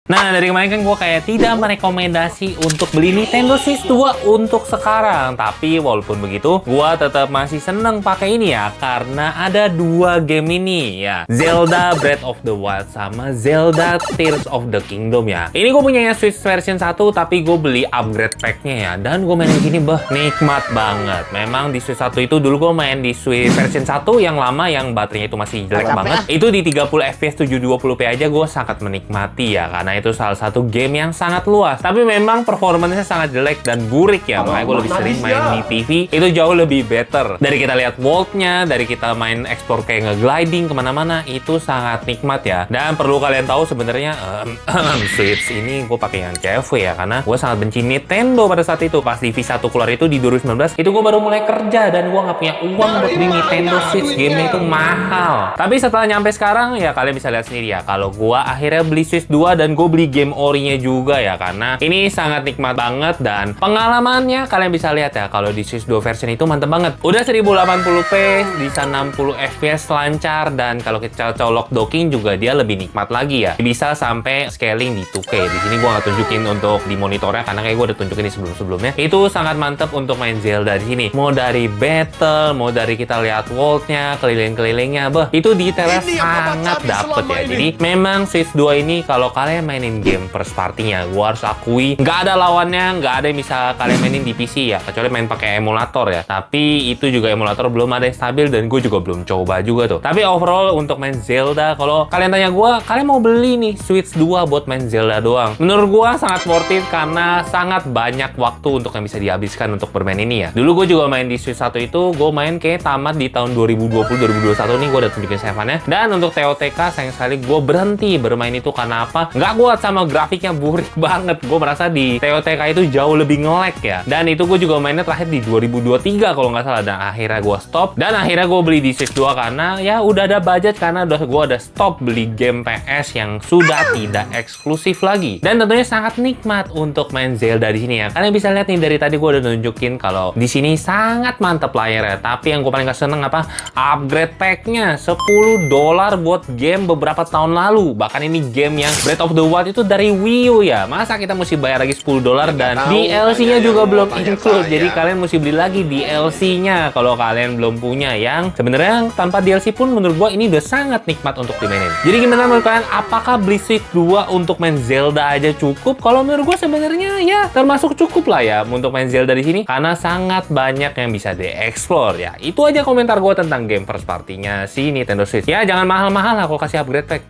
Nah, dari kemarin kan gue kayak tidak merekomendasi untuk beli Nintendo Switch 2 untuk sekarang. Tapi walaupun begitu, gue tetap masih seneng pakai ini ya. Karena ada dua game ini ya. Zelda Breath of the Wild sama Zelda Tears of the Kingdom ya. Ini gue punya Switch version 1, tapi gue beli upgrade pack-nya ya. Dan gue main di sini, nikmat banget. Memang di Switch 1 itu dulu gue main di Switch version 1 yang lama, yang baterainya itu masih jelek banget. Itu di 30 FPS 720p aja gue sangat menikmati ya. Karena itu salah satu game yang sangat luas, tapi memang performanya sangat jelek dan burik ya. Makanya gue lebih sering main di TV, itu jauh lebih better. Dari kita lihat world-nya, dari kita main explore kayak nge-gliding kemana-mana, itu sangat nikmat ya. Dan perlu kalian tahu sebenarnya Switch ini gue pakai yang CFW ya, karena gue sangat benci Nintendo pada saat itu. Pas di V1 keluar itu di 2019, itu gue baru mulai kerja dan gue nggak punya uang buat beli Nintendo Switch. Gamenya itu mahal. Tapi setelah nyampe sekarang ya, kalian bisa lihat sendiri ya, kalau gue akhirnya beli Switch 2 dan gue beli game ori-nya juga ya, karena ini sangat nikmat banget. Dan pengalamannya kalian bisa lihat ya, kalau di Switch 2 version itu mantep banget. Udah 1080p, bisa 60 fps lancar, dan kalau kita colok docking juga dia lebih nikmat lagi ya. Bisa sampai scaling di 2K. Di sini gua nggak tunjukin untuk di monitornya karena kayak gua udah tunjukin di sebelum-sebelumnya. Itu sangat mantep untuk main Zelda di sini. Mau dari battle, mau dari kita lihat world-nya, keliling-kelilingnya, itu detailnya sangat dapet ya. Jadi memang Switch 2 ini kalau kalian mainin game first party-nya, gua harus akui nggak ada lawannya, nggak ada yang bisa kalian mainin di PC ya, kecuali main pakai emulator ya. Tapi itu juga emulator belum ada yang stabil dan gue juga belum coba juga tuh. Tapi overall untuk main Zelda, kalau kalian tanya gua, kalian mau beli nih Switch 2 buat main Zelda doang, menurut gua sangat worth it karena sangat banyak waktu untuk yang bisa dihabiskan untuk bermain ini ya. Dulu gue juga main di Switch 1 itu, gue main kayak tamat di tahun 2020-2021 nih, gue udah tunjukin save-nya. Dan untuk TOTK sayang sekali gue berhenti bermain itu karena apa? Nggak kuat sama grafiknya, burik banget. Gue merasa di TOTK itu jauh lebih nge-lag ya. Dan itu gue juga mainnya terakhir di 2023 kalau nggak salah. Dan akhirnya gue stop. Dan akhirnya gue beli di Switch 2 karena ya udah ada budget, karena gue udah stop beli game PS yang sudah tidak eksklusif lagi. Dan tentunya sangat nikmat untuk main Zelda di sini ya. Kalian bisa lihat nih, dari tadi gue udah nunjukin kalau di sini sangat mantep layarnya. Tapi yang gue paling gak seneng apa? Upgrade pack-nya $10 buat game beberapa tahun lalu. Bahkan ini game yang Breath of the Wild itu dari Wii U ya. Masa kita mesti bayar lagi $10 dan DLC-nya juga belum include. Jadi kalian mesti beli lagi DLC-nya kalau kalian belum punya. Yang sebenarnya tanpa DLC pun menurut gua ini udah sangat nikmat untuk dimainin. Jadi gimana menurut kalian? Apakah beli Switch 2 untuk main Zelda aja cukup? Kalau menurut gua sebenarnya ya termasuk cukup lah ya untuk main Zelda di sini, karena sangat banyak yang bisa dieksplor ya. Itu aja komentar gua tentang game first party-nya si Nintendo Switch. Ya jangan mahal-mahal lah kalau kasih upgrade pack.